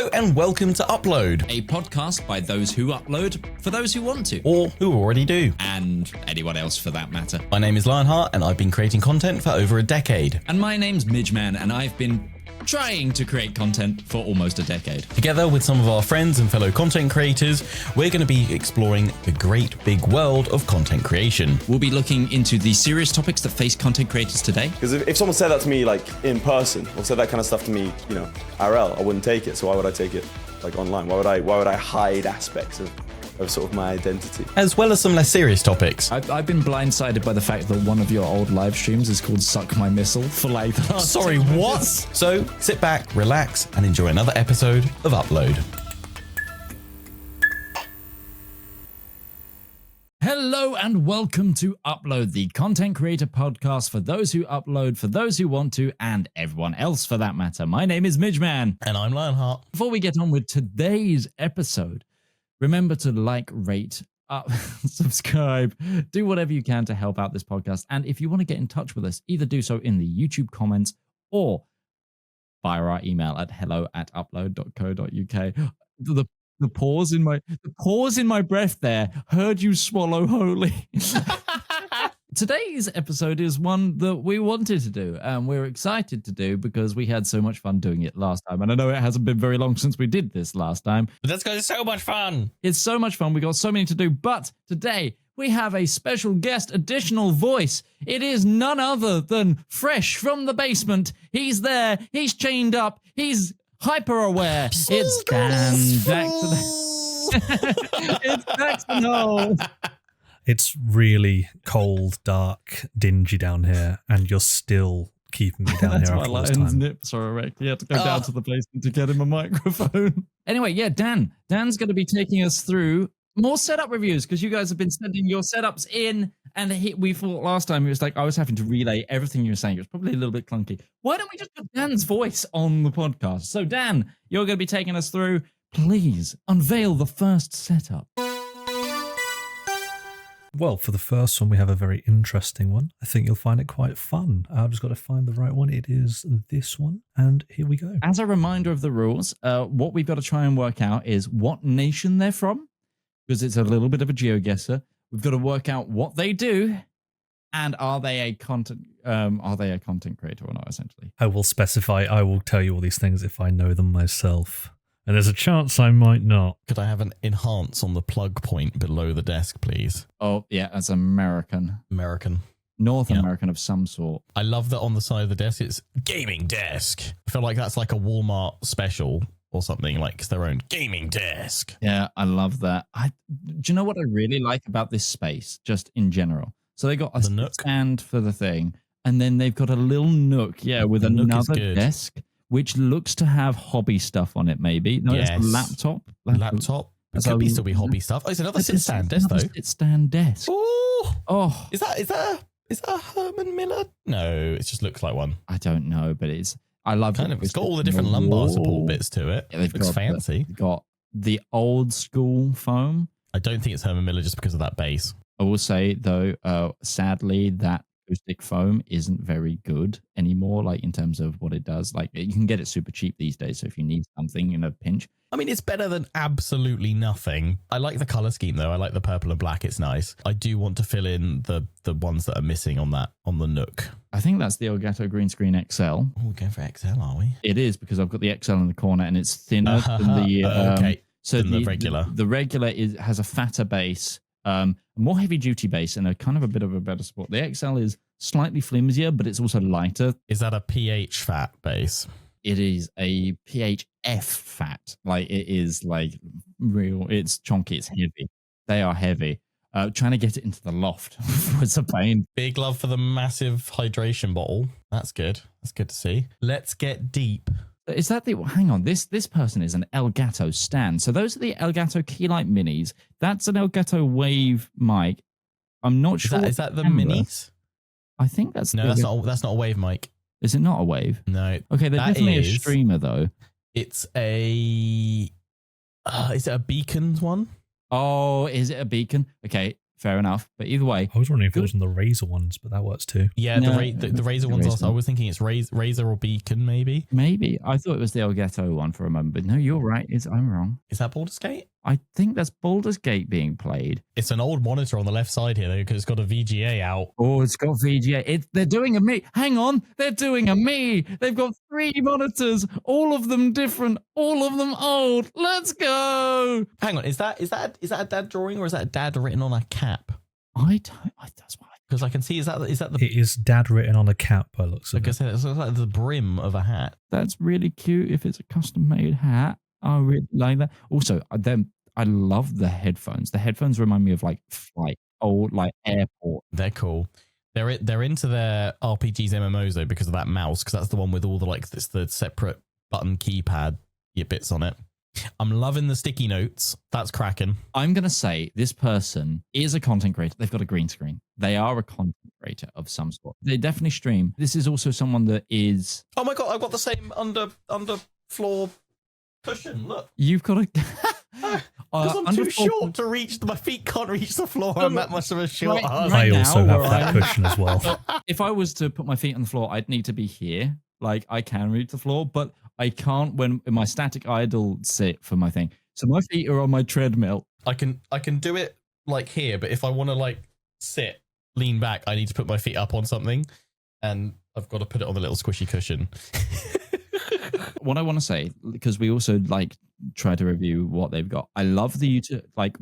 Hello and welcome to Upload, A podcast by those who upload for those who want to. or who already do. And anyone else for that matter. My name is Lionheart and I've been creating content for over a decade. And my name's Midgeman and I've been trying to create content for almost a decade. Together with some of our friends and fellow content creators, we're going to be exploring the great big world of content creation. We'll be looking into the serious topics that face content creators today. Because if someone said that to me like in person, or said that kind of stuff to me, you know, IRL, I wouldn't take it. So why would I take it like online? Why would I hide aspects of sort of my identity? As well as some less serious topics. I've been blindsided by the fact that one of your old live streams is called Suck My Missile for like the last Sorry, 10 what? minutes. So sit back, relax, and enjoy another episode of Upload. Hello and welcome to Upload, the content creator podcast for those who upload, for those who want to, and everyone else for that matter. My name is Midgeman. And I'm Lionheart. Before we get on with today's episode, remember to like, rate, subscribe, do whatever you can to help out this podcast. And if you want to get in touch with us, either do so in the YouTube comments or via our email at hello@upload.co.uk. The pause in my breath there. Heard you swallow holy. Today's episode is one that we wanted to do and we're excited to do because we had so much fun doing it last time. And I know it hasn't been very long since we did this last time. But that's because it's so much fun. It's so much fun. We got so many to do. But today we have a special guest additional voice. It is none other than fresh from the basement. He's there. He's chained up. He's hyper aware. It's Dan Daxenholm. It's Daxenholm. It's really cold, dark, dingy down here, and you're still keeping me down here after all this Lion's time. nips are erect. He had to go down to the basement to get him a microphone. Anyway, yeah, Dan's going to be taking us through more setup reviews because you guys have been sending your setups in, and we thought last time it was like I was having to relay everything you were saying. It was probably a little bit clunky. Why don't we just put Dan's voice on the podcast? So Dan, you're going to be taking us through. Please unveil the first setup. Well, for the first one, we have a very interesting one. I think you'll find it quite fun. I've just got to find the right one. It is this one, and here we go. As a reminder of the rules, what we've got to try and work out is what nation they're from, because it's a little bit of a GeoGuessr. We've got to work out what they do, and are they a content creator or not? Essentially, I will specify. I will tell you all these things if I know them myself, and there's a chance I might not. Could I have an enhance on the plug point below the desk, please? oh yeah, as American, North American of some sort. I love that on the side of the desk it's gaming desk. I feel like that's like a Walmart special or something, like it's their own gaming desk. Yeah, I love that. Do you know what I really like about this space, just in general? So they got a nook stand for the thing, and then they've got a little nook, with the nook is another good. desk, which looks to have hobby stuff on it. Maybe no, it's a laptop. Laptop. It could still be hobby stuff. Oh, it's another sit stand desk though. Sit stand desk. Oh, Is that a Herman Miller? No, it just looks like one. I don't know, but I love Kind it. of. It's got all the different lumbar support bits to it. Yeah, It looks fancy. They've got the old school foam. I don't think it's Herman Miller just because of that base. I will say though, sadly, that acoustic foam isn't very good anymore. Like in terms of what it does, like you can get it super cheap these days. So if you need something in a pinch, I mean, it's better than absolutely nothing. I like the color scheme though. I like the purple and black. It's nice. I do want to fill in the ones that are missing on the Nook. I think that's the Elgato Green Screen XL. Oh, we're going for XL, are we? It is because I've got the XL in the corner and it's thinner than the okay. So the regular. The regular has a fatter base, a more heavy duty base, and a kind of a bit of a better support. The XL is slightly flimsier, but it's also lighter. Is that a PH fat base? It is a PHF fat. Like it is like real. It's chunky. It's heavy. They are heavy. Trying to get it into the loft was a pain. Big love for the massive hydration bottle. That's good. That's good to see. Let's get deep. Is that the... Hang on. This person is an Elgato stand. So those are the Elgato Keylight Minis. That's an Elgato Wave mic. I'm not sure. Is that the minis? I think that's... No, that's not a Wave mic. Is it not a Wave? No. Okay, they're definitely a streamer, though. It's a... is it a Beacons one? Oh, is it a Beacon? Okay, fair enough. But either way, I was wondering if it good. was on the Razer ones, but that works too. Yeah, No, the Razer ones also. I was thinking it's Razer or Beacon, maybe. Maybe. I thought it was the Elgato one for a moment, but no, you're right. I'm wrong. Is that Baldur's Gate? I think that's Baldur's Gate being played. It's an old monitor on the left side here, though, because it's got a VGA out. Oh, it's got VGA. They're doing a me. Hang on. They're doing a me. They've got 3 monitors, all of them different, all of them old. Let's go. Hang on, is that a dad drawing or is that a dad written on a cap? That's why. Because I can see, is that the... It is dad written on a cap by looks of Like I it. said, it's like the brim of a hat. That's really cute if it's a custom made hat. I really like that. Also, I love the headphones. The headphones remind me of like flight, old like airport. They're cool. They're into their RPGs, MMOs though, because of that mouse, because that's the one with all the the separate button keypad bits on it. I'm loving the sticky notes. That's cracking. I'm going to say this person is a content creator. They've got a green screen. They are a content creator of some sort. They definitely stream. This is also someone that is... Oh my God, I've got the same under floor cushion. Look. You've got a... Because I'm too short to reach. My feet can't reach the floor. I'm that much of a short ass. I now, also have where that cushion as well. If I was to put my feet on the floor, I'd need to be here. Like, I can reach the floor, but I can't when in my static idle sit for my thing. So my feet are on my treadmill. I can do it like here, but if I want to like sit, lean back, I need to put my feet up on something, and I've got to put it on the little squishy cushion. What I want to say, because we also like try to review what they've got. I love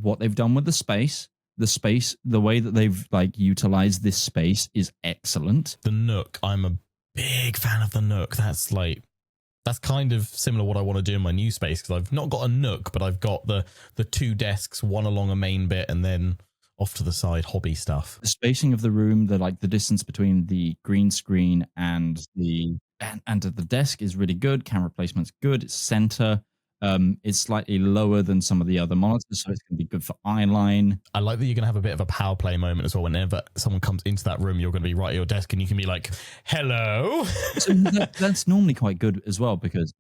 what they've done with the space. The way that they've like utilized this space is excellent. The Nook, I'm a big fan of the Nook. That's kind of similar to what I want to do in my new space, because I've not got a Nook, but I've got the 2 desks, one along a main bit and then off to the side hobby stuff. The spacing of the room, the distance between the green screen and the desk is really good. Camera placement's good. It's center. It's slightly lower than some of the other monitors, so it's going to be good for eye line. I like that you're going to have a bit of a power play moment as well. Whenever someone comes into that room, you're going to be right at your desk and you can be like, hello. So that's normally quite good as well, because,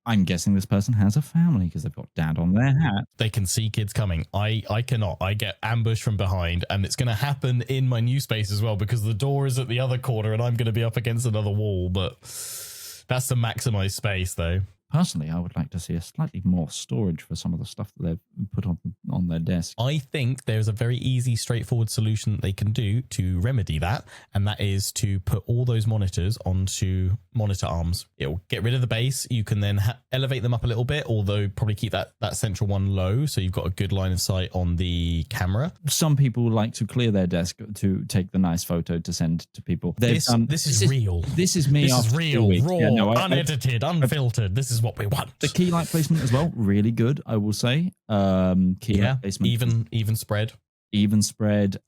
I'm guessing this person has a family because they've got dad on their hat. They can see kids coming. I cannot. I get ambushed from behind, and it's going to happen in my new space as well, because the door is at the other corner and I'm going to be up against another wall, but that's to maximize space though. Personally, I would like to see a slightly more storage for some of the stuff that they've put on their desk. I think there's a very easy, straightforward solution that they can do to remedy that, and that is to put all those monitors onto monitor arms. It'll get rid of the base. You can then elevate them up a little bit, although probably keep that central one low, so you've got a good line of sight on the camera. Some people like to clear their desk to take the nice photo to send to people. This is real. This is me. This is real, raw, I unedited, unfiltered. This is what we want. The key light placement as well, really good, I will say. Light placement, even spread.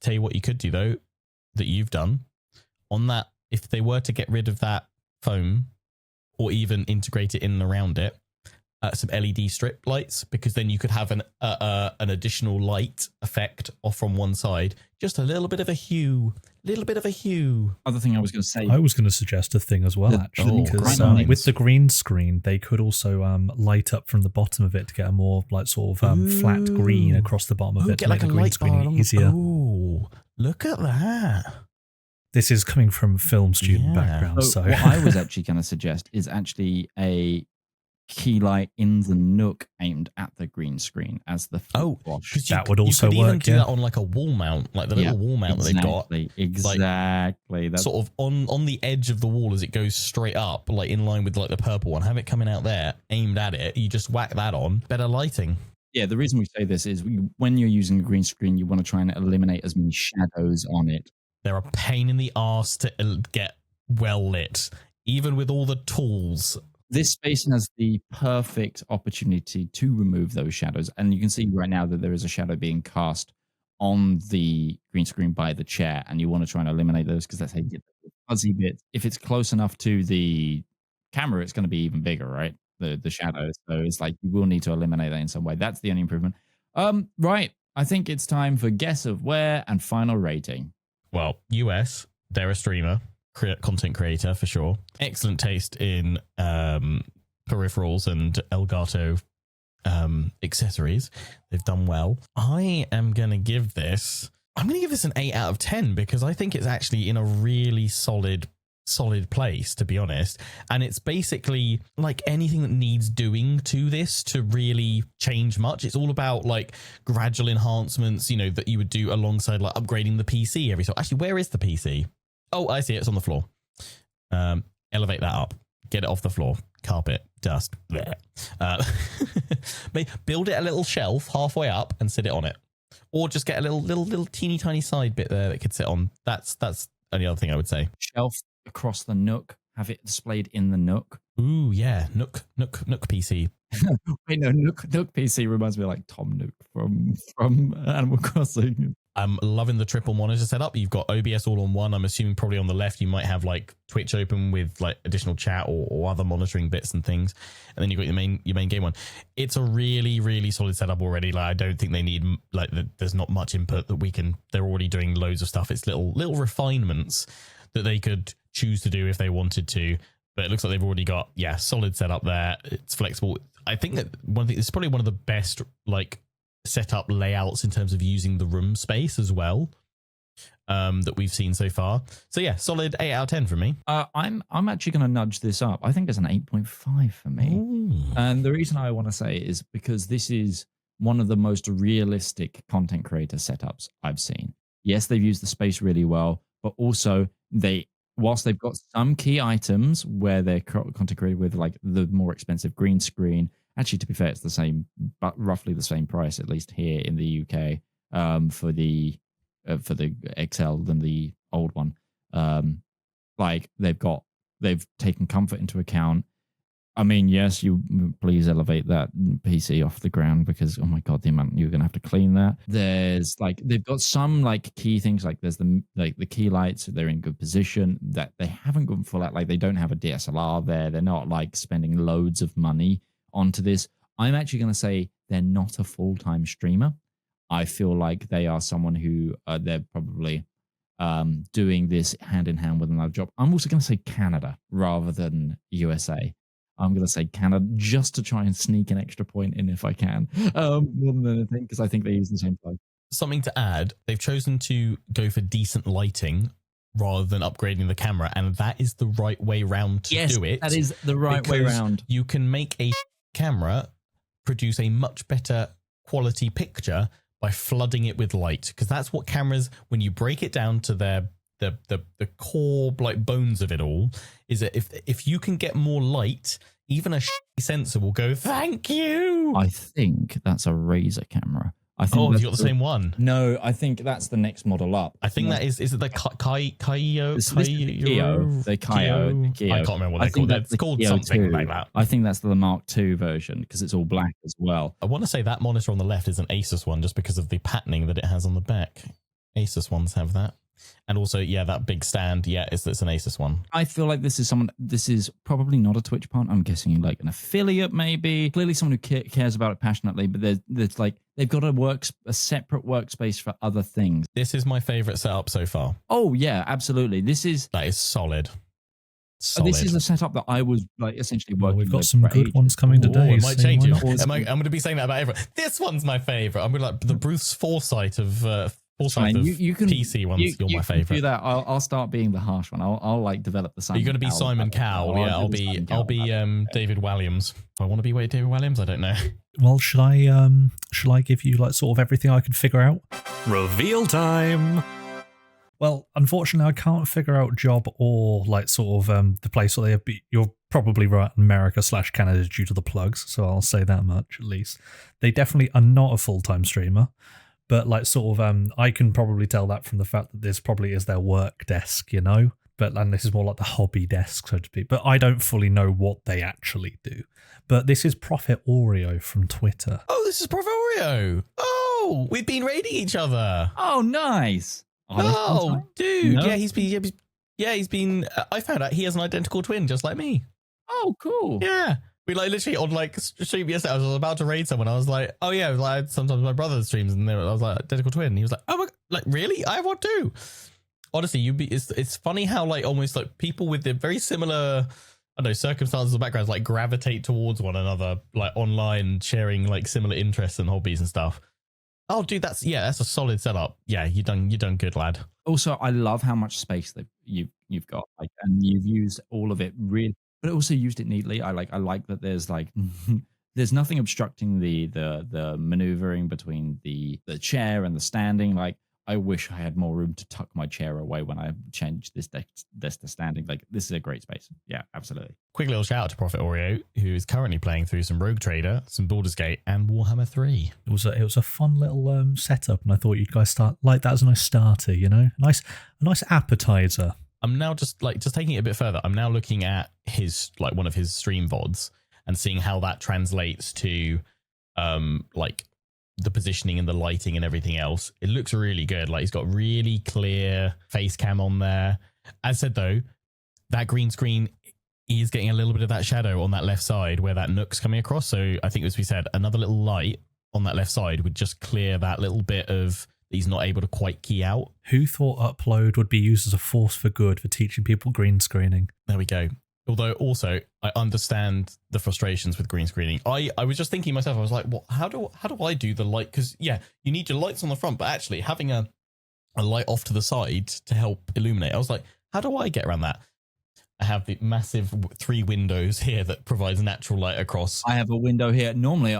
Tell you what you could do though, that you've done on that. If they were to get rid of that foam, or even integrate it in and around it, some LED strip lights, because then you could have an additional light effect off from one side, just a little bit of a hue. Other thing I was going to say, I was going to suggest a thing as well, actually, because with the green screen, they could also light up from the bottom of it to get a more like sort of flat green across the bottom of it to make the green screen easier. Oh, look at that. This is coming from film student background. So what I was actually going to suggest is actually a key light in the Nook aimed at the green screen as the wash. That would also work. You could even do that on like a wall mount, like the little wall mount that they've got. Exactly. Like, sort of on the edge of the wall as it goes straight up, like in line with like the purple one. Have it coming out there, aimed at it. You just whack that on. Better lighting. Yeah, the reason we say this is when you're using a green screen, you want to try and eliminate as many shadows on it. They're a pain in the arse to get well lit, even with all the tools. This space has the perfect opportunity to remove those shadows. And you can see right now that there is a shadow being cast on the green screen by the chair. And you want to try and eliminate those because that's how you get the fuzzy bit. If it's close enough to the camera, it's going to be even bigger, right? The shadows. So it's like you will need to eliminate that in some way. That's the only improvement. Right. I think it's time for guess of where and final rating. Well, US, they're a streamer. Content creator for sure. Excellent taste in peripherals and Elgato accessories. They've done well. I'm going to give this an 8 out of 10 because I think it's actually in a really solid place, to be honest. And it's basically like anything that needs doing to this to really change much. It's all about like gradual enhancements, that you would do alongside like upgrading the PC every so. Actually, where is the PC? Oh, I see it. It's on the floor. Elevate that up. Get it off the floor. Carpet, dust. Build it a little shelf halfway up and sit it on it. Or just get a little teeny tiny side bit there that could sit on. That's the only other thing I would say. Shelf across the nook. Have it displayed in the nook. Ooh, yeah. Nook PC. Wait, no, Nook PC reminds me of like Tom Nook from Animal Crossing. I'm loving the triple monitor setup. You've got OBS all on one. I'm assuming probably on the left you might have like Twitch open with like additional chat or other monitoring bits and things, and then you've got your main game one. It's a really, really solid setup already. Like I don't think they need there's not much input that we can. They're already doing loads of stuff. It's little refinements that they could choose to do if they wanted to. But it looks like they've already got solid setup there. It's flexible. I think that it's probably one of the best like setup layouts in terms of using the room space as well that we've seen so far. So yeah, solid 8 out of 10 for me. I'm actually going to nudge this up. I think it's an 8.5 for me. Ooh. And the reason I want to say is because this is one of the most realistic content creator setups I've seen. Yes, they've used the space really well, but also whilst they've got some key items where they're content created with like the more expensive green screen. Actually, to be fair, it's the same, but roughly the same price, at least here in the UK, for the XL than the old one. Like they've taken comfort into account. I mean, yes, you please elevate that PC off the ground because oh my god, the amount you're gonna have to clean that. There's like they've got some like key things like there's the key lights. They're in good position. That they haven't gone full out. Like they don't have a DSLR there. They're not like spending loads of money onto this. I'm actually going to say they're not a full-time streamer. I feel like they are someone who they're probably doing this hand in hand with another job. I'm also going to say Canada rather than USA. I'm going to say Canada just to try and sneak an extra point in if I can, more than anything, because I think they use the same plug. Something to add, they've chosen to go for decent lighting rather than upgrading the camera, and that is the right way round to do it. That is the right way round. You can make a camera produce a much better quality picture by flooding it with light, because that's what cameras, when you break it down to the core like bones of it all, is that if you can get more light, even a sensor will go, thank you. I think that's a Razer camera. I think you got the same one. No, I think that's the next model up. I think that is it the Kaio? The Kaio. I can't remember what they're called. It's called something like that. I think that's the Mark II version because it's all black as well. I want to say that monitor on the left is an Asus one just because of the patterning that it has on the back. Asus ones have that. And also, that big stand, it's an Asus one. I feel like this is probably not a Twitch partner. I'm guessing like an affiliate, maybe. Clearly someone who cares about it passionately, but there's like, they've got a separate workspace for other things. This is my favorite setup so far. Oh, yeah, absolutely. That is solid. This is a setup that I was like essentially working with. We've got some good ones coming today. It might change it. I'm going to be saying that about everyone. This one's my favorite. I'm going to like the Bruce Forsyth of... You can, PC ones, you're my favorite. Do that. I'll start being the harsh one. I'll like develop the Simon. You're going to be Simon Cowell. Yeah, I'll be David Walliams. Do I want to be David Walliams? I don't know. Well, should I give you like sort of everything I can figure out? Reveal time. Well, unfortunately, I can't figure out job or like sort of the place where they have. You're probably right, America/Canada due to the plugs. So I'll say that much at least. They definitely are not a full-time streamer. But like sort of, I can probably tell that from the fact that this probably is their work desk, and this is more like the hobby desk, so to speak. But I don't fully know what they actually do. But this is Prophet Oreo from Twitter. Oh, this is Prophet Oreo. Oh, we've been raiding each other. Oh, nice. Oh, dude. No? Yeah, he's been. I found out he has an identical twin, just like me. Oh, cool. Yeah. We like literally on like stream yesterday. I was about to raid someone. I was like, "Oh yeah," like sometimes my brother streams, and I was like, "Identical twin." And he was like, "Oh my, like really? I have one too." Honestly, it's funny how like almost like people with the very similar I don't know, circumstances or backgrounds like gravitate towards one another, like online, sharing like similar interests and hobbies and stuff. Oh, dude, that's a solid setup. Yeah, you done good, lad. Also, I love how much space that you've got, like, and you've used all of it really, but also used it neatly. I like that there's like there's nothing obstructing the maneuvering between the chair and the standing. Like, I wish I had more room to tuck my chair away when I change this desk to standing. Like, this is a great space. Yeah, absolutely. Quick little shout out to Prophet Oreo, who is currently playing through some Rogue Trader, some Baldur's Gate, and Warhammer 3. It was a fun little setup, and I thought you'd guys start like that as a nice starter, you know, a nice appetizer. I'm now just taking it a bit further. I'm now looking at his like one of his stream VODs and seeing how that translates to like the positioning and the lighting and everything else. It looks really good. Like, he's got really clear face cam on there. As said though, that green screen is getting a little bit of that shadow on that left side where that nook's coming across. So I think, as we said, another little light on that left side would just clear that little bit of he's not able to quite key out. Who thought Upload would be used as a force for good for teaching people green screening? There we go. Although also I understand the frustrations with green screening. I was just thinking myself, I was like, what? How do I do the light? Because yeah, you need your lights on the front, but actually having a light off to the side to help illuminate. I was like, how do I get around that? I have the massive 3 windows here that provides natural light across. I have a window here. Normally,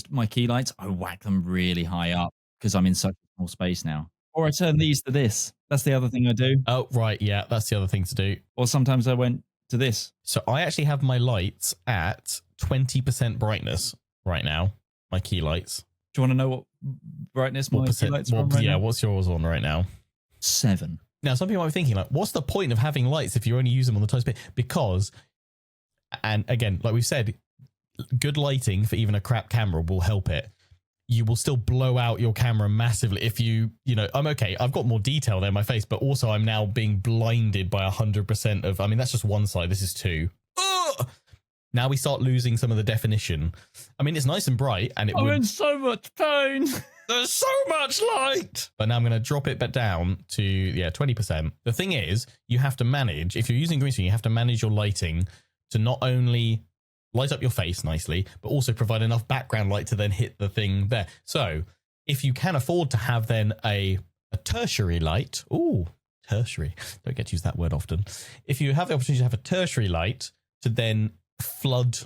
my key lights, I whack them really high up because I'm in such a small space now. Or I turn these to this. That's the other thing I do. Oh, right. Yeah, that's the other thing to do. Or sometimes I went to this. So I actually have my lights at 20% brightness right now, my key lights. Do you want to know what brightness my key lights are on right now? What's yours on right now? 7. Now, some people might be thinking, like, what's the point of having lights if you only use them on the tiniest bit? Because, and again, like we've said, good lighting for even a crap camera will help it. You will still blow out your camera massively if you know, I'm okay. I've got more detail there in my face, but also I'm now being blinded by 100% of, I mean, that's just one side. This is 2. Ugh! Now we start losing some of the definition. I mean, it's nice and bright and I'm in so much pain. There's so much light. But now I'm going to drop it back down to, 20%. The thing is, you have to manage, if you're using green screen, you have to manage your lighting to not only light up your face nicely, but also provide enough background light to then hit the thing there. So if you can afford to have then a tertiary light, tertiary, don't get to use that word often. If you have the opportunity to have a tertiary light to then flood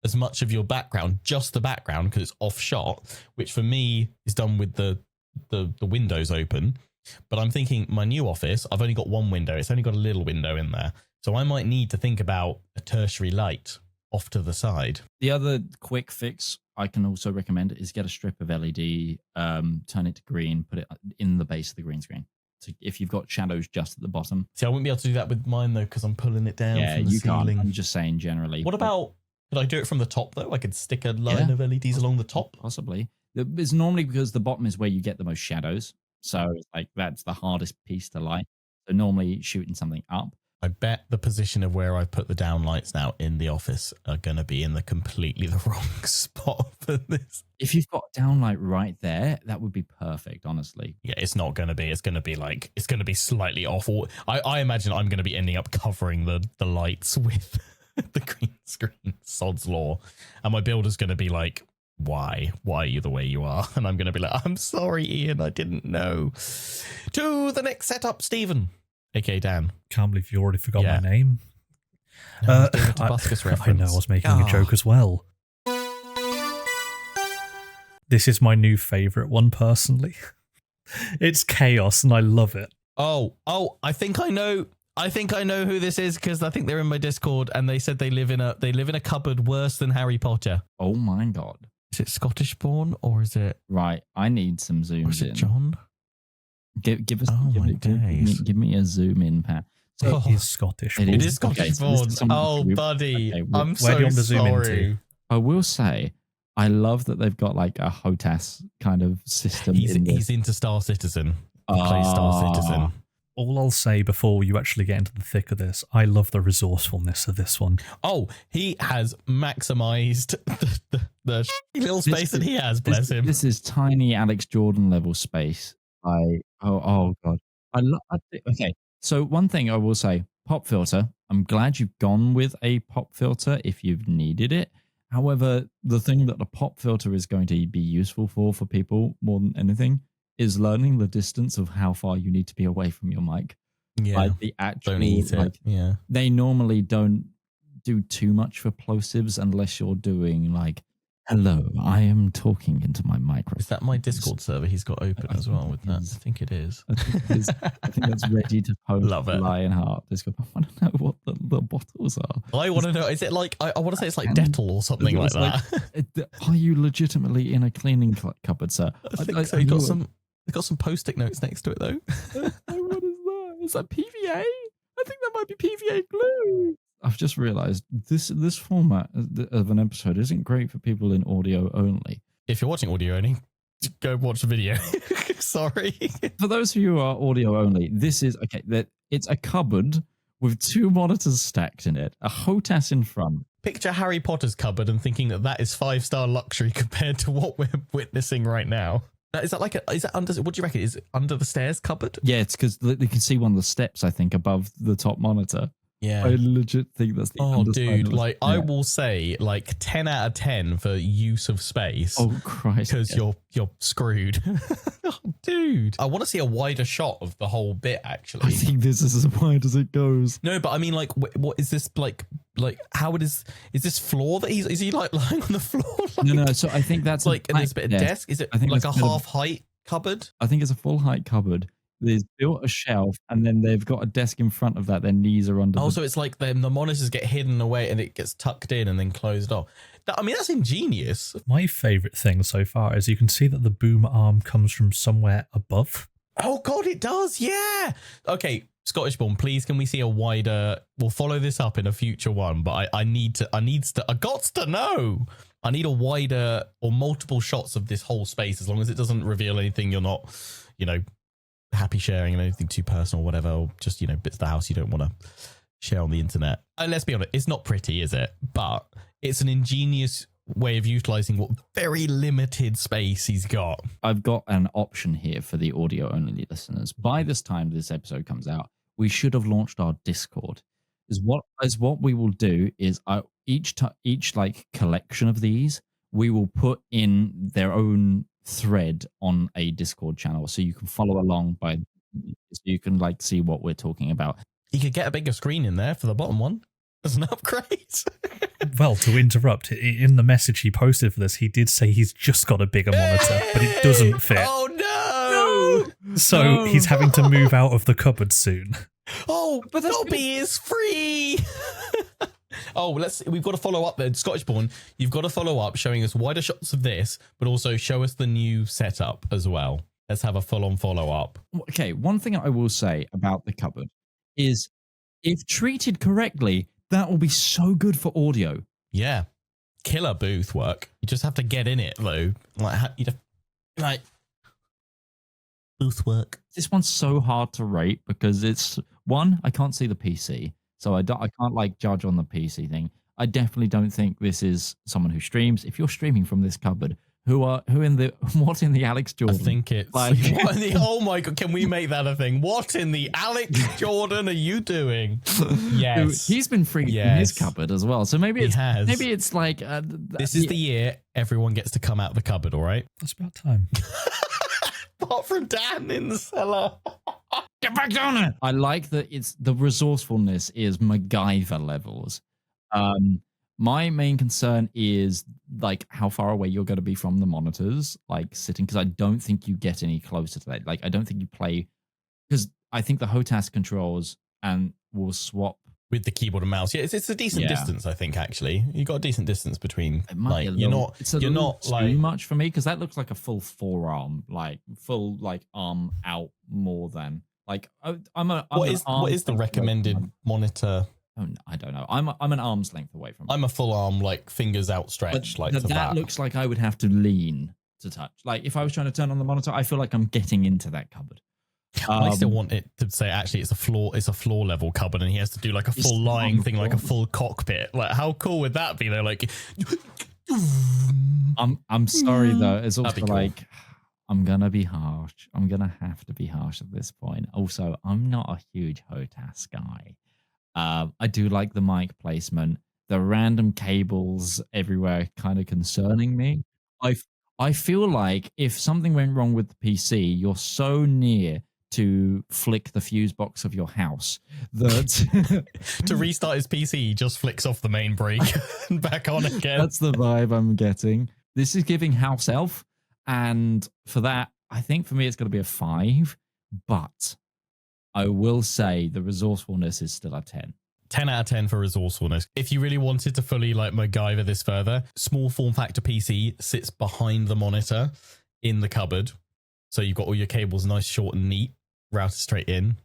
as much of your background, just the background, because it's off shot, which for me is done with the windows open. But I'm thinking my new office, I've only got one window. It's only got a little window in there. So I might need to think about a tertiary light off to the side. The other quick fix I can also recommend is get a strip of LED, turn it to green, put it in the base of the green screen. So if you've got shadows just at the bottom. See, I wouldn't be able to do that with mine though, because I'm pulling it down yeah, from the you ceiling. Can't. I'm just saying generally. What about, could I do it from the top though? I could stick a line of LEDs along the top? Possibly. It's normally because the bottom is where you get the most shadows. So it's like that's the hardest piece to light. So normally shooting something up. I bet the position of where I've put the down lights now in the office are going to be in the completely the wrong spot for this. If you've got downlight right there, that would be perfect, honestly. Yeah, it's not going to be. It's going to be like, it's going to be slightly off. Or I imagine I'm going to be ending up covering the lights with the green screen, sod's law. And my builder's going to be like, why are you the way you are? And I'm going to be like, I'm sorry, Ian, I didn't know. To the next setup, Stephen. A.K.A. Dan. Can't believe you already forgot my name. No, Tobuscus reference. I know, I was making a joke as well. This is my new favourite one, personally. It's Chaos, and I love it. Oh, I think I know who this is, because I think they're in my Discord, and they said they live in a cupboard worse than Harry Potter. Oh my god. Is it Scottish born, or is it... Right, I need some zooms in. Is it John? Give us. Give me a zoom in, Pat. So it is Scottish. It is Scottish born. Oh, buddy, okay, I'm so sorry. I will say, I love that they've got like a HOTAS kind of system. He's into Star Citizen. He plays Star Citizen. All I'll say before you actually get into the thick of this, I love the resourcefulness of this one. Oh, he has maximized the little space that he has. Bless him. This is tiny Alex Jordan level space. Oh god. Okay. So one thing I will say, pop filter. I'm glad you've gone with a pop filter if you've needed it. However, the thing that the pop filter is going to be useful for people more than anything is learning the distance of how far you need to be away from your mic. Yeah. Like the actual, Don't eat it. like, Yeah. they normally don't do too much for plosives unless you're doing like, hello, I am talking into my microphone. Is that my Discord server he's got open as well with that? I think it is. I think that's ready to post. Love it. Lionheart. Discord. I want to know what the bottles are. I want to know, is it like, I want to say it's like Dettol or something like that. Are you legitimately in a cleaning cupboard, sir? I think so. You've got some post-it notes next to it though. What is that? Is that PVA? I think that might be PVA glue. I've just realized this format of an episode isn't great for people in audio only. If you're watching audio only, go watch the video. Sorry. For those of you who are audio only, this is okay. That it's a cupboard with 2 monitors stacked in it, a HOTAS in front. Picture Harry Potter's cupboard and thinking that is 5-star luxury compared to what we're witnessing right now. Is that under? What do you reckon? Is it under the stairs cupboard? Yeah, it's because you can see one of the steps, I think, above the top monitor. Yeah. I legit think that's the dude, like I will say like 10 out of 10 for use of space. Oh Christ. Because you're screwed. Oh, dude. I want to see a wider shot of the whole bit actually. I think this is as wide as it goes. No, but I mean like what is this like how it is this floor that is he like lying on the floor? Like, no, so I think that's like and there's a bit of desk. Is it I think like a half height cupboard? I think it's a full height cupboard. There's built a shelf, and then they've got a desk in front of that. Their knees are under. Oh, so it's like the monitors get hidden away and it gets tucked in and then closed off. I mean, that's ingenious. My favourite thing so far is you can see that the boom arm comes from somewhere above. Oh God, it does. Yeah. Okay, Scottish Born, please can we see a wider? We'll follow this up in a future one, but I got to know. I need a wider or multiple shots of this whole space, as long as it doesn't reveal anything you're not, happy sharing and anything too personal or whatever, or just, bits of the house you don't want to share on the internet. And let's be honest, it's not pretty, is it? But it's an ingenious way of utilizing what very limited space he's got. I've got an option here for the audio only listeners. By this time this episode comes out, we should have launched our Discord. What we will do is each like collection of these, we will put in their own thread on a Discord channel, so you can follow along so you can like see what we're talking about. You could get a bigger screen in there for the bottom one as an upgrade. Well, to interrupt, in the message he posted for this, he did say he's just got a bigger monitor, but it doesn't fit. Oh no! So he's having to move out of the cupboard soon. Oh, but Dobby is free. Oh, we've got to follow up then. Scottish Born, you've got to follow up showing us wider shots of this, but also show us the new setup as well. Let's have a full-on follow-up. Okay, one thing I will say about the cupboard is if treated correctly, that will be so good for audio. Yeah. Killer booth work. You just have to get in it, though. Like booth work. This one's so hard to rate because it's, one, I can't see the PC. So I can't like judge on the PC thing. I definitely don't think this is someone who streams. If you're streaming from this cupboard, what in the Alex Jordan? I think it's like, oh my God, can we make that a thing? What in the Alex Jordan are you doing? Yes. He's been free in his cupboard as well. So maybe it's like this is the year everyone gets to come out the cupboard, all right? That's about time. Apart from Dan in the cellar. Get back down there. I like that the resourcefulness is MacGyver levels. My main concern is like how far away you're going to be from the monitors, like sitting, because I don't think you get any closer to that. Like I don't think you play, because I think the HOTAS controls and will swap with the keyboard and mouse. Yeah, it's a decent distance, I think. Actually, you got a decent distance between. Like you're not like too much for me, because that looks like a full forearm, like full like arm out more than like what is the recommended monitor? Oh, I don't know. I'm an arm's length away from it. I'm a full arm, like fingers outstretched, like that looks like I would have to lean to touch. Like if I was trying to turn on the monitor, I feel like I'm getting into that cupboard. I still want it to say actually it's a floor level cupboard, and he has to do like a full lying thing, like a full cockpit. Like how cool would that be though? Like I'm sorry though. It's also cool. like I'm gonna be harsh. I'm gonna have to be harsh at this point. Also, I'm not a huge HOTAS guy. I do like the mic placement. The random cables everywhere kind of concerning me. I feel like if something went wrong with the PC, you're so near to flick the fuse box of your house that To restart his PC, he just flicks off the main break and back on again. that's the vibe I'm getting. This is giving House Elf, and for that, I think for me it's going to be a 5, but I will say the resourcefulness is still a 10. 10 out of 10 for resourcefulness. If you really wanted to fully like MacGyver this further, small form factor PC sits behind the monitor in the cupboard. So you've got all your cables nice, short and neat, routed straight in.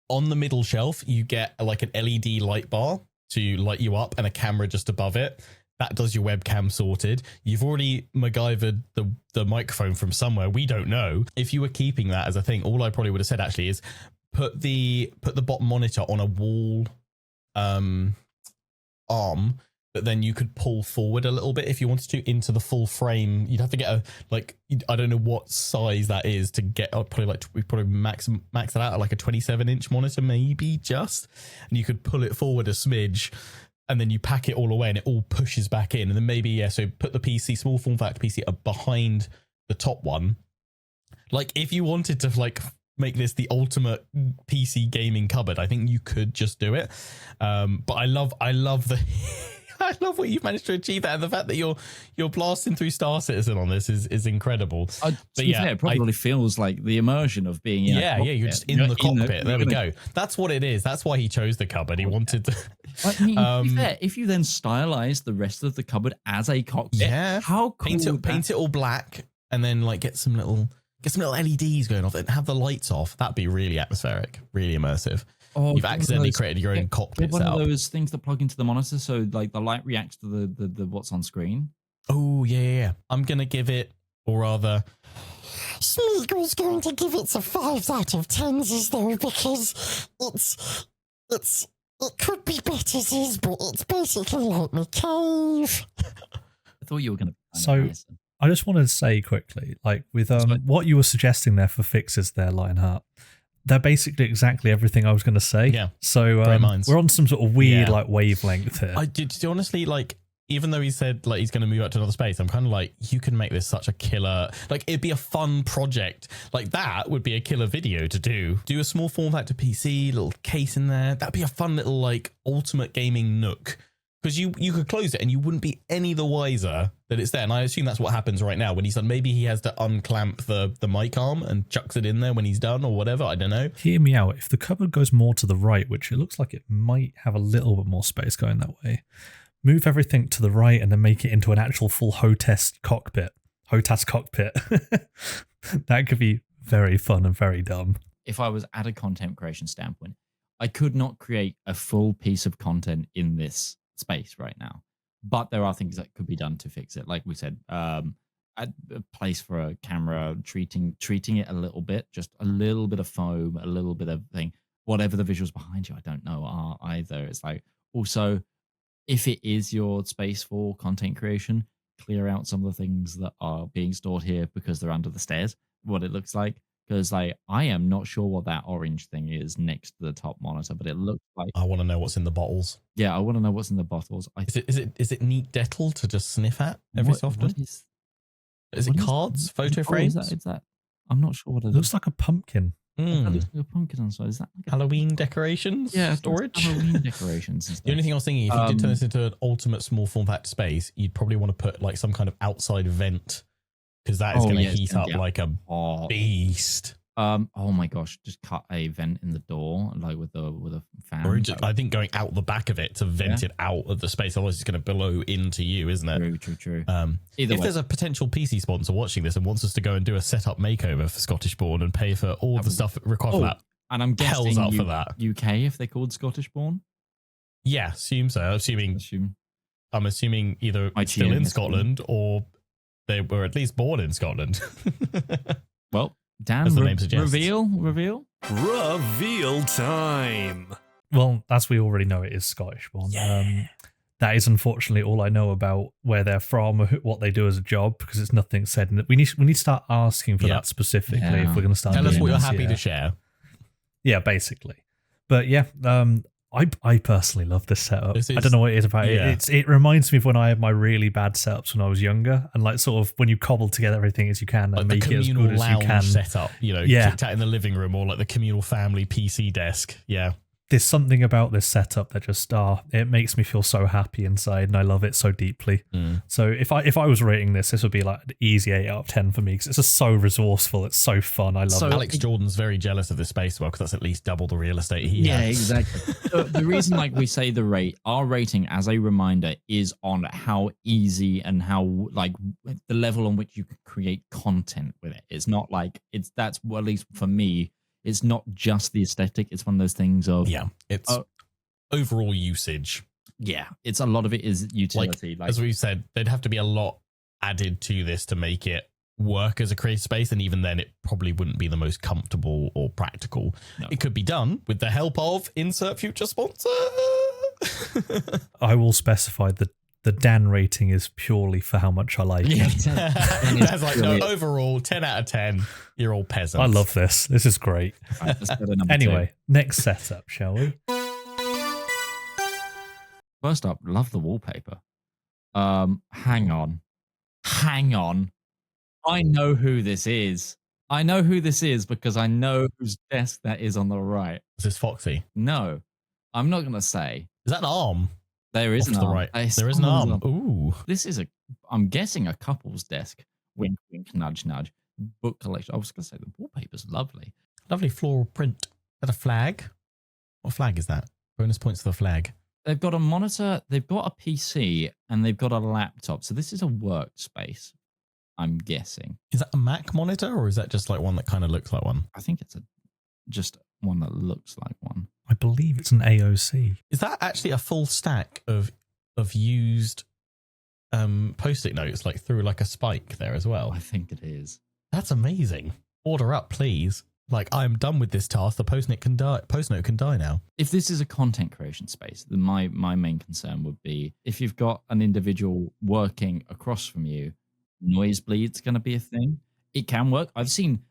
On the middle shelf, you get like an LED light bar to light you up and a camera just above it. That does your webcam sorted. You've already MacGyvered the microphone from somewhere. We don't know. If you were keeping that as a thing, all I probably would have said actually is put the bottom monitor on a wall arm, but then you could pull forward a little bit if you wanted to into the full frame. You'd have to get I don't know what size that is to get. I'd probably max it out at like a 27-inch monitor, maybe just, and you could pull it forward a smidge. And then you pack it all away and it all pushes back in. And then maybe, so put the PC, small form factor PC behind the top one. Like if you wanted to like make this the ultimate PC gaming cupboard, I think you could just do it. But I love the I love what you've managed to achieve there. And the fact that you're blasting through Star Citizen on this is incredible. But yeah, it probably feels like the immersion of being in a cockpit. You're just in the cockpit. There we go. That's what it is. That's why he chose the cupboard. He wanted to. I mean, to be fair, if you then stylize the rest of the cupboard as a cockpit, how cool paint it all black and then like get some little LEDs going off and have the lights off. That'd be really atmospheric, really immersive. You've accidentally created your own cockpit one setup. Of those things that plug into the monitor, so like the light reacts to the what's on screen. Oh yeah. I'm gonna give it, or rather, Smeagol's going to give it a 5 out of 10s though, because it could be better as is, but it's basically like my cave. I thought you were going to. So I just wanted to say quickly, like with what you were suggesting there for fixes there, Lionheart, they're basically exactly everything I was going to say. Yeah. So we're on some sort of weird like wavelength here. I did honestly like. Even though he said like he's going to move out to another space, I'm kind of like, you can make this such a killer, like it'd be a fun project. Like that would be a killer video to do. Do a small form factor PC, little case in there. That'd be a fun little like ultimate gaming nook. Because you could close it and you wouldn't be any the wiser that it's there. And I assume that's what happens right now when he's done. Maybe he has to unclamp the mic arm and chucks it in there when he's done or whatever. I don't know. Hear me out. If the cupboard goes more to the right, which it looks like it might have a little bit more space going that way, move everything to the right and then make it into an actual full HOTAS cockpit. That could be very fun and very dumb. If I was at a content creation standpoint, I could not create a full piece of content in this space right now. But there are things that could be done to fix it. Like we said, a place for a camera, treating it a little bit, just a little bit of foam, a little bit of thing. Whatever the visuals behind you, I don't know are either. It's like also, if it is your space for content creation, clear out some of the things that are being stored here because they're under the stairs, what it looks like. Because like I am not sure what that orange thing is next to the top monitor, but it looks like I want to know what's in the bottles. Yeah, I want to know what's in the bottles. Is it neat Dettol to just sniff at every so often? Is it cards, photo frames? Is that? I'm not sure what it looks like a pumpkin. That looks like a pumpkin on side. Is that like Halloween decorations? Yeah, storage. Halloween decorations. And stuff. The only thing I was thinking, if you did turn this into an ultimate small form factor space, you'd probably want to put like some kind of outside vent because that is going to heat up like a beast. Oh my gosh! Just cut a vent in the door, like with a fan. Or just, I think going out the back of it to vent it out of the space, otherwise it's going to blow into you, isn't it? True. If there's a potential PC sponsor watching this and wants us to go and do a setup makeover for Scottish Born and pay for all the stuff required for that, and I'm guessing hell's up for that. UK if they're called Scottish Born. Yeah, assume so. I'm assuming either still in Scotland or they were at least born in Scotland. Well. Dan, as the name suggests. Reveal time. Well, as we already know, it is Scottish Born. Yeah. That is unfortunately all I know about where they're from or what they do as a job, because it's nothing said. And we need to start asking for that specifically if we're going to start. Tell us what you're this, happy to share. Yeah, basically. But yeah, I personally love this setup. I don't know what it is about it. It reminds me of when I had my really bad setups when I was younger, and like sort of when you cobble together everything as you can and make it as good as you can. Setup, you know, tic-tac in the living room, or like the communal family PC desk. Yeah. There's something about this setup that just it makes me feel so happy inside, and I love it so deeply. So if I was rating this would be like an easy 8 out of 10 for me, because it's just so resourceful, it's so fun. I love it. Alex Jordan's very jealous of this space, well, because that's at least double the real estate he has. Exactly. So the reason, like we say, our rating as a reminder is on how easy and how like the level on which you can create content with it. It's not like that's well, at least for me. It's not just the aesthetic. It's one of those things of it's overall usage. Yeah, it's a lot of it is utility. Like, as we said, there'd have to be a lot added to this to make it work as a creative space, and even then, it probably wouldn't be the most comfortable or practical. No. It could be done with the help of insert future sponsor. I will specify that the Dan rating is purely for how much I like it. That's like, no, overall, 10 out of 10. You're all peasants. I love this. This is great. Anyway, next setup, shall we? First up, love the wallpaper. Hang on. I know who this is. I know who this is because I know whose desk that is on the right. Is this Foxy? No, I'm not going to say. Is that an arm? There is an arm. Right. There is an arm. Ooh. This is I'm guessing a couple's desk. Wink, wink, nudge, nudge. Book collection. I was going to say the wallpaper's lovely. Lovely floral print. Is that a flag? What flag is that? Bonus points for the flag. They've got a monitor, they've got a PC, and they've got a laptop. So this is a workspace, I'm guessing. Is that a Mac monitor, or is that just like one that kind of looks like one? I think it's just one that looks like one. I believe it's an AOC. Is that actually a full stack of used Post-it notes, like through like a spike there as well? I think it is. That's amazing. Order up, please. Like, I'm done with this task. The Post-note can die now. If this is a content creation space, then my main concern would be if you've got an individual working across from you, noise bleed's going to be a thing. It can work. I've seen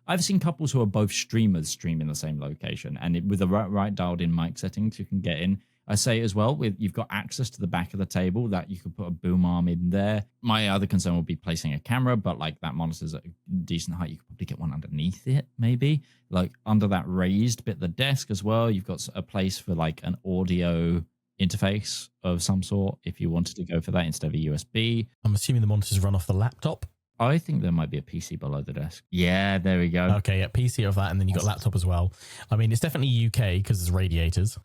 couples who are both streamers stream in the same location, and with the right dialed in mic settings, you can get in. I say as well, you've got access to the back of the table that you could put a boom arm in there. My other concern would be placing a camera, but like that monitor's at a decent height. You could probably get one underneath it, maybe like under that raised bit of the desk as well. You've got a place for like an audio interface of some sort if you wanted to go for that instead of a USB. I'm assuming the monitors run off the laptop. I think there might be a PC below the desk. Yeah, there we go. Okay, yeah, PC of that, and then you got laptop as well. I mean, it's definitely UK because there's radiators.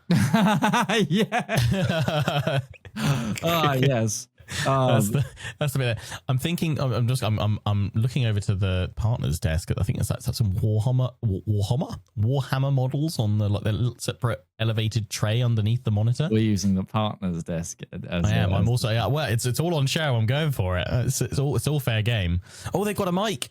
Yeah. Yes. That's the bit. I'm thinking. I'm looking over to the partner's desk. I think that's some Warhammer models on the separate elevated tray underneath the monitor. We're using the partner's desk. I'm also. Yeah, well, it's all on show. I'm going for it. It's all fair game. Oh, they've got a mic.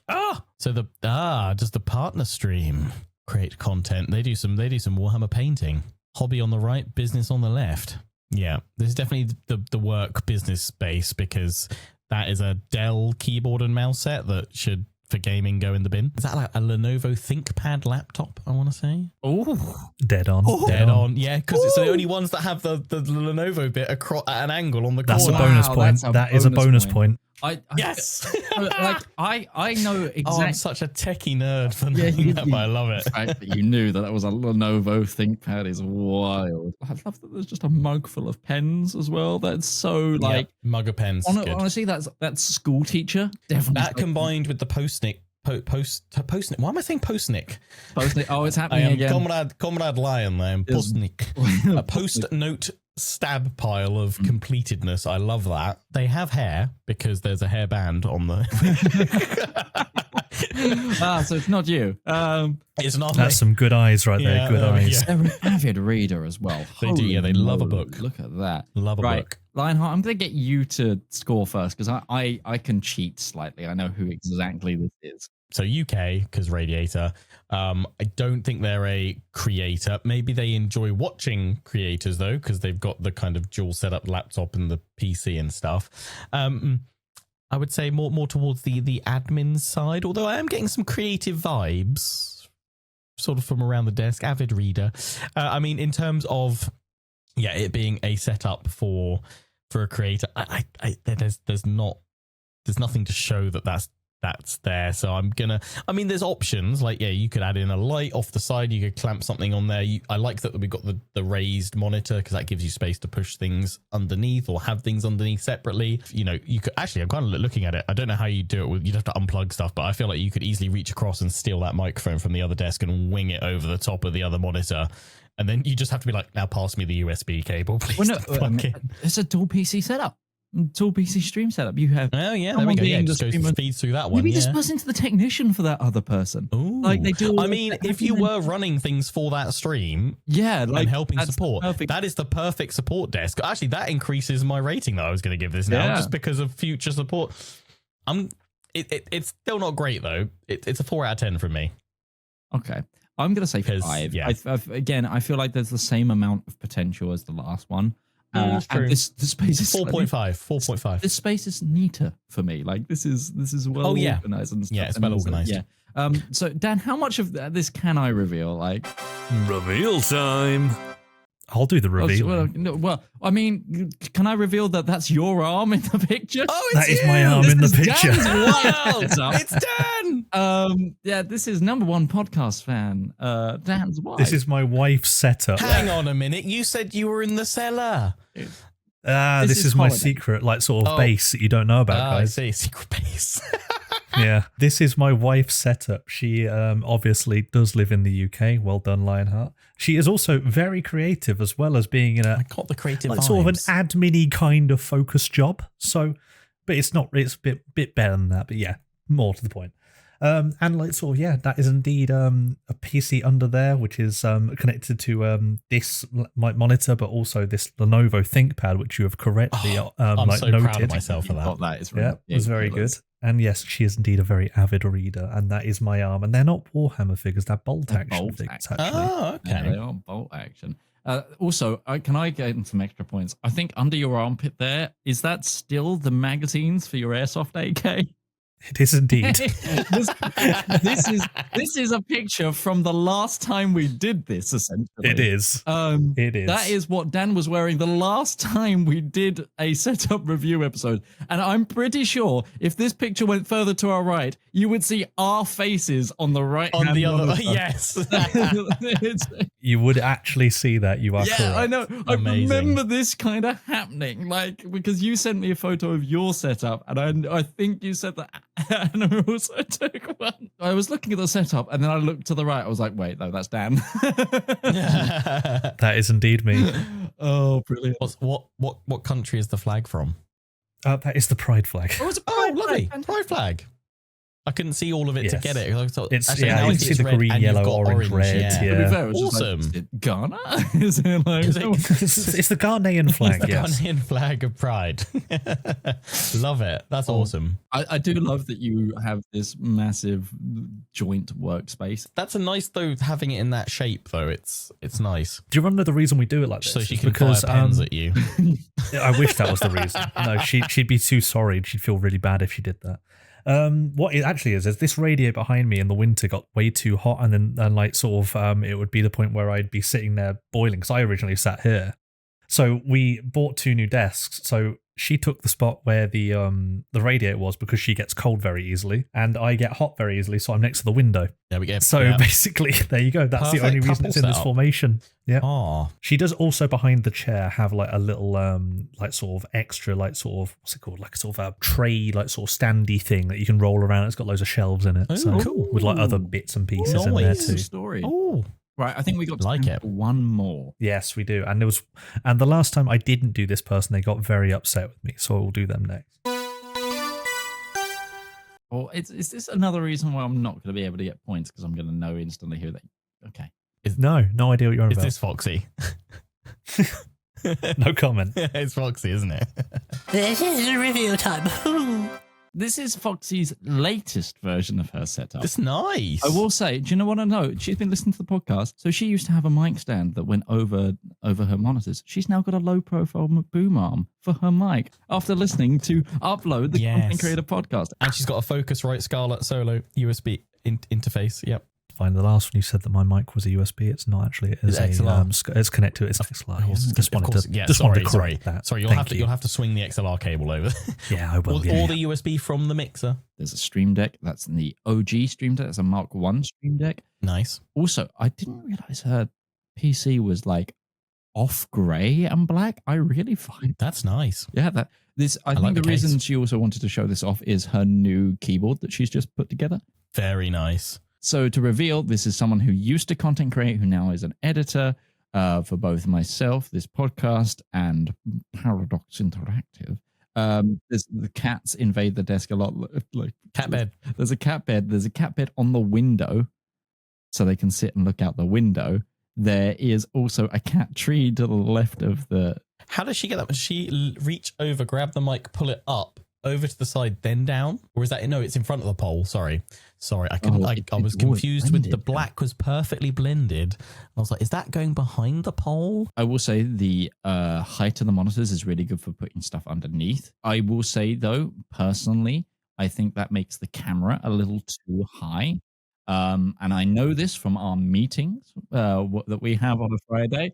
So does the partner stream create content? They do some Warhammer painting. Hobby on the right, business on the left. Yeah, this is definitely the work business space because that is a Dell keyboard and mouse set that should, for gaming, go in the bin. Is that like a Lenovo ThinkPad laptop, I want to say? Oh, dead on. Dead on. Yeah, because it's the only ones that have the Lenovo bit across at an angle on the corner. That's a bonus point. That is a bonus point. Yes. I know exactly. Oh, I'm such a techie nerd for knowing that, but I love it. The fact that you knew that was a Lenovo ThinkPad is wild. I love that there's just a mug full of pens as well. That's so mug of pens. Honestly, that's school teacher. Definitely. That combined with the Post-it. Post-it. Why am I saying Post-it? Post-it. Oh, it's happening again. Comrade Lion. I am Post-it. A Post-note stab pile of completedness. I love that. They have hair because there's a hairband on the. So it's not you. It's not. That's some good eyes right there. Good eyes. Yeah. They're an avid reader as well. They do. Yeah, they love a book. Look at that. Love a book. Lionheart, I'm going to get you to score first because I can cheat slightly. I know who exactly this is. So UK, because Radiator. I don't think they're a creator. Maybe they enjoy watching creators, though, because they've got the kind of dual setup laptop and the PC and stuff. I would say more towards the admin side, although I am getting some creative vibes sort of from around the desk, avid reader. I mean, in terms of it being a setup for a creator, there's nothing to show that's there. So there's options like, you could add in a light off the side, you could clamp something on there. I like that we got the raised monitor because that gives you space to push things underneath or have things underneath separately. You could actually, I'm kind of looking at it, I don't know how you do it, you'd have to unplug stuff, but I feel like you could easily reach across and steal that microphone from the other desk and wing it over the top of the other monitor. And then you just have to be like, now pass me the USB cable, please. It's a dual PC setup. Dual PC stream setup. You have. Oh yeah, there we go. Yeah, just feeds through that one. Maybe this person's the technician for that other person. Ooh. Like they do. I mean, if you were running things for that stream, and helping support, that is the perfect support desk. Actually, that increases my rating that I was going to give this now, just because of future support. It's still not great though. It's a 4 out of 10 from me. Okay, I'm going to say 5. Yeah. Again, I feel like there's the same amount of potential as the last one. That's true. And this space is 4.5. This space is neater for me. Like this is well organized and stuff. Yeah, it's well organized. Yeah. So Dan, how much of this can I reveal? Like Reveal time. I'll do the reveal. Well, I mean, can I reveal that that's your arm in the picture? Oh, that is my arm in the picture. It's Dan. Yeah, this is #1 podcast fan, Dan's wife. This is my wife's setup. Hang on a minute. You said you were in the cellar. This is my secret, sort of base that you don't know about, guys. I see, secret base. Yeah, this is my wife's setup. She obviously does live in the UK. Well done, Lionheart. She is also very creative, as well as being in I got the creative vibes. sort of an admin-y kind of focus job. So, but it's not. It's a bit better than that. But yeah, more to the point. And that is indeed a PC under there, which is connected to this monitor, but also this Lenovo ThinkPad, which you have correctly I'm so noted. proud of myself for that. That is really it was very good. And yes, she is indeed a very avid reader, and that is my arm. And they're not Warhammer figures; they're bolt action figures. Actually, oh, okay, yeah, they are bolt action. Also, can I get some extra points? I think under your armpit there, is that still the magazines for your airsoft AK? It is indeed. This is a picture from the last time we did this, essentially. It is. It is. That is what Dan was wearing the last time we did a setup review episode. And I'm pretty sure if this picture went further to our right, you would see our faces on the right. On the other, yes. You would actually see that. You are correct. I know. Amazing. I remember this kind of happening, because you sent me a photo of your setup, and I think you said that Anna also took one. I was looking at the setup, and then I looked to the right. I was like, wait, no, that's Dan. That is indeed me. Oh, brilliant. What country is the flag from? That is the Pride flag. Oh, it's a Pride flag. Pride flag. I couldn't see all of it to get it. You can see the green, yellow, orange, red. Yeah. Yeah. To be fair, Awesome. Is it Ghana? Is it It's the Ghanaian flag, it's the Ghanaian flag of Pride. Love it. That's awesome. I do love that you have this massive joint workspace. That's a nice, though, having it in that shape, though. It's nice. Do you remember the reason we do it like this? So she can fire pens at you. I wish that was the reason. No, she'd be too sorry. She'd feel really bad if she did that. What it actually is this radio behind me in the winter got way too hot, and then it would be the point where I'd be sitting there boiling, because I originally sat here. So we bought 2 new desks. So she took the spot where the radiator was, because she gets cold very easily, and I get hot very easily, so I'm next to the window. There we go. So basically, there you go. That's Perfect the only reason it's in this formation. Yeah. Oh. She does also behind the chair have a little extra what's it called? Like sort of a tray, sort of standy thing that you can roll around. It's got loads of shelves in it. Oh, so cool. With other bits and pieces in there too. Story. Oh. Right, I think we got to like it. One more. Yes, we do. And the last time I didn't do this person, they got very upset with me. So we'll do them next. Well, is this another reason why I'm not going to be able to get points, because I'm going to know instantly who they... Okay. No idea what you're on about. Is this Foxy? No comment. It's Foxy, isn't it? This is a review time. This is Foxy's latest version of her setup. It's nice. I will say, do you know what I know? She's been listening to the podcast. So she used to have a mic stand that went over her monitors. She's now got a low profile boom arm for her mic after listening to Upload, the Content Creator podcast. And she's got a Focusrite Scarlett Solo USB interface. Yep. fine. The last one you said that my mic was a USB. It's not actually. It is It's XLR. it's connected to its XLR. Yes. Just wanted to Sorry. correct that. Sorry, Thank you. you'll have to swing the XLR cable over. Yeah, I will. or the USB from the mixer. There's a Stream Deck. That's the OG Stream Deck. That's a Mark 1 Stream Deck. Nice. Also, I didn't realize her PC was like off grey and black. I really find That's nice. I think like the the reason case. she also wanted to show this off is her new keyboard that she's just put together. Very nice. So to reveal, this is someone who used to content create, who now is an editor for both myself, this podcast, and Paradox Interactive. The cats invade the desk a lot. Like Cat bed. There's a cat bed. There's a cat bed on the window, so they can sit and look out the window. There is also a cat tree to the left of the. How does she get that? Does she reach over, grab the mic, pull it up over to the side, then down? Or is that no? It's in front of the pole. Sorry. I couldn't. I was confused with the black was perfectly blended. I was like, is that going behind the pole? I will say the height of the monitors is really good for putting stuff underneath. I will say though, personally, I think that makes the camera a little too high. And I know this from our meetings that we have on a Friday.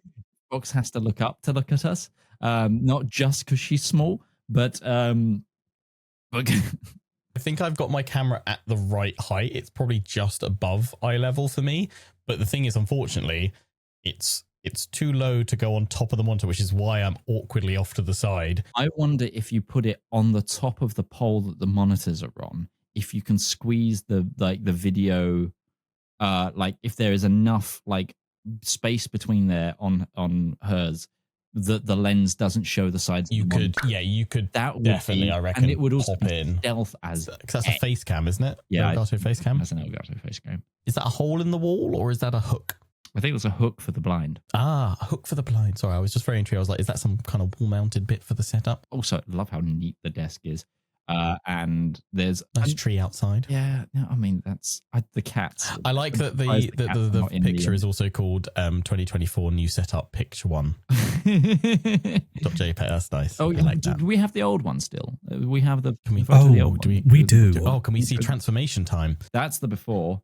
Fox has to look up to look at us, not just because she's small, but I think I've got my camera at the right height. It's probably just above eye level for me. But the thing is, unfortunately, it's too low to go on top of the monitor, which is why I'm awkwardly off to the side. I wonder if you put it on the top of the pole that the monitors are on, if you can squeeze the video, like if there is enough like space between there on hers that the lens doesn't show the sides. You could. That would definitely, I reckon, and it would also pop be in stealth as because that's a face cam, isn't it? Yeah, Elgato face cam. That's an Elgato face cam. Is that a hole in the wall or is that a hook? I think there's a hook for the blind. Ah, a hook for the blind. Sorry, I was just very intrigued. I was like, is that some kind of wall-mounted bit for the setup? Also, I love how neat the desk is. And there's Nice tree outside. Yeah, no, I mean that's the cats. I like that the picture is also called 2024 new setup picture one. .jpg. That's nice. Oh, I like that. Do we have the old one still? We have the. Can we? photo of the old one. we do. Oh, can we see transformation time? That's the before.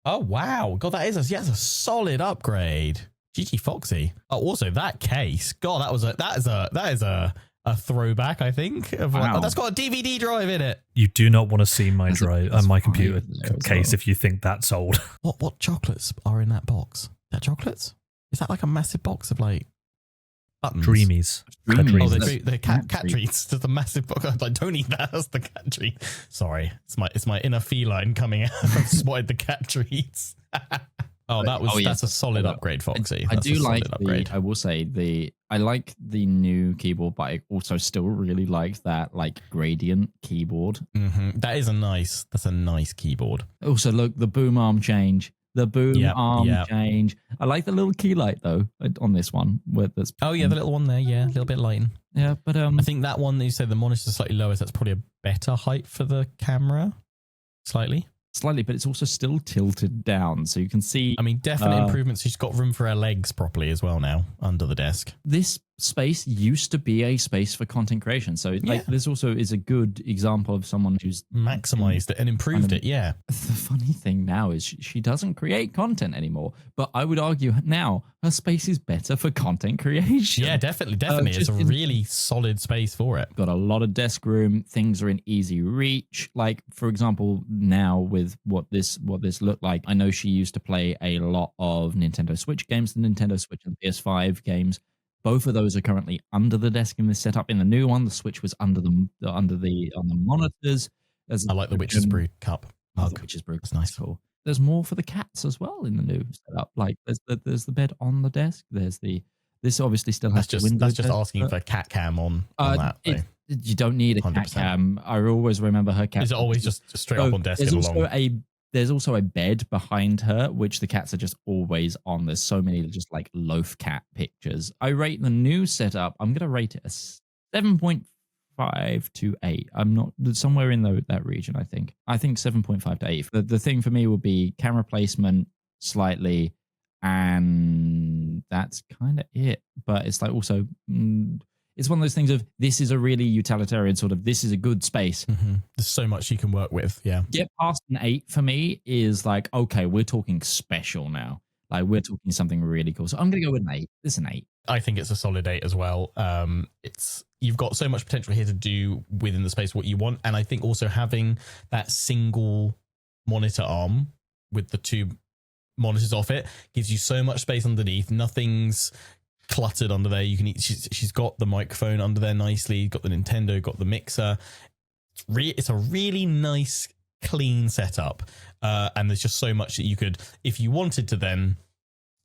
Oh wow, God, that's a solid upgrade. GG Foxy. Oh, also that case. God, that is a throwback. I think. Wow. That's got a DVD drive in it. You do not want to see my That's drive and my computer there as case well. if you think that's old. What chocolates are in that box? Is that chocolates? Is that like a massive box of like buttons? Dreamies. Dreamies. Oh, Dreamies. the cat Cat treats. Just a massive box. I was like, don't eat that. That's the cat treat. Sorry, it's my inner feline coming out. I've spotted the cat treats. That's a solid upgrade, Foxy. I That's do a like solid upgrade. I will say I like the new keyboard, but I also still really like that like gradient keyboard. That's a nice keyboard. Also, look, the boom arm change. The boom arm change. I like the little key light though on this one. The little one there. Yeah, a little bit lighting. Yeah, but I think that one that you said the monitor is slightly lower, so that's probably a better height for the camera. Slightly, but it's also still tilted down, so you can see. I mean, definite improvements. She's got room for her legs properly as well now under the desk. This space used to be a space for content creation, so this also is a good example of someone who's maximized it and improved it. Yeah. The funny thing now is she doesn't create content anymore, but I would argue now her space is better for content creation. Yeah, definitely. It's a really solid space for it. Got a lot of desk room. Things are in easy reach. Like for example, now with what this looked like, I know she used to play a lot of Nintendo Switch games, the Nintendo Switch and PS5 games. Both of those are currently under the desk in this setup. In the new one, the Switch was on the monitors. I like the Witch's Brew cup. The Witch's Brew. That's nice. Cool. There's more for the cats as well in the new setup. Like there's the bed on the desk. This obviously still has that's just asking for cat cam on that. You don't need a 100%. cat cam. I always remember her cat. Is it always just straight up on desk and along? There's also a bed behind her, which the cats are just always on. There's so many just like loaf cat pictures. I rate the new setup. I'm going to rate it a 7.5 to 8. I'm not somewhere in that region. I think 7.5 to 8. The thing for me will be camera placement slightly, and that's kind of it. But it's like also it's one of those things of this is a really utilitarian sort of, this is a good space. There's so much you can work with. Yeah. Get past an 8 for me is like, okay, we're talking special now. Like we're talking something really cool. So I'm going to go with an 8. This is an 8. I think it's a solid 8 as well. You've got so much potential here to do within the space what you want. And I think also having that single monitor arm with the 2 monitors off it gives you so much space underneath. Nothing's cluttered under there. You can she's got the microphone under there nicely, got the Nintendo, got the mixer. It's a really nice clean setup, and there's just so much that you could, if you wanted to then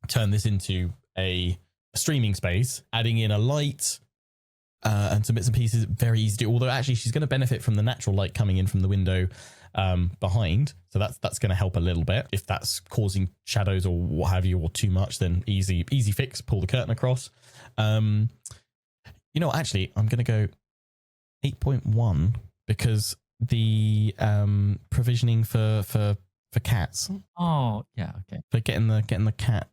turn this into a streaming space, adding in a light and some bits and pieces, very easy to do. Although actually she's going to benefit from the natural light coming in from the window behind, so that's going to help a little bit. If that's causing shadows or what have you, or too much, then easy fix, pull the curtain across. Actually I'm going to go 8.1 because the provisioning for cats. Oh yeah, okay. For getting the cat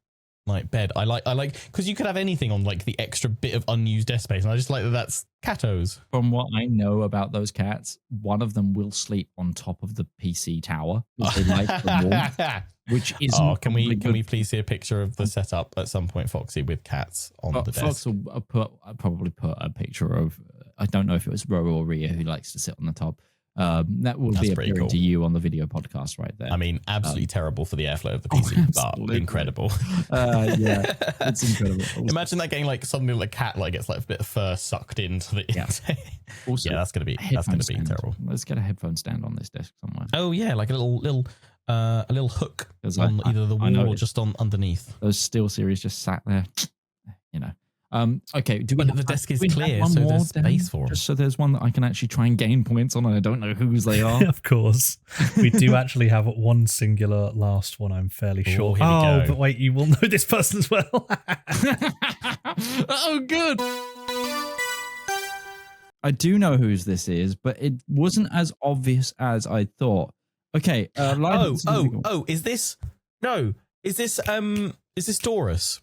like bed, I like because you could have anything on like the extra bit of unused desk space, and I just like that's catos. From what I know about those cats, one of them will sleep on top of the PC tower. They like the wall, which is. Oh, can we please see a picture of the setup at some point, Foxy, with cats on the desk? Fox will probably put a picture of. I don't know if it was Ro or Rhea who likes to sit on the top. That will be appearing cool to you on the video podcast right there. I mean, absolutely terrible for the airflow of the PC, but incredible. Yeah, it's incredible. Also, imagine that getting like suddenly like a cat like gets like a bit of fur sucked into the inside. Also, yeah, that's gonna be terrible. Let's get a headphone stand on this desk somewhere. Oh yeah, like a little hook on either the wall or just on underneath. Those Steel Series just sat there, Okay, but the desk is clear, so there's space for them. Just so there's one that I can actually try and gain points on, and I don't know whose they are. Of course. We do actually have one singular last one, I'm fairly sure. Here we go. But wait, you will know this person as well. Oh, good. I do know whose this is, but it wasn't as obvious as I thought. Okay. Is this Doris?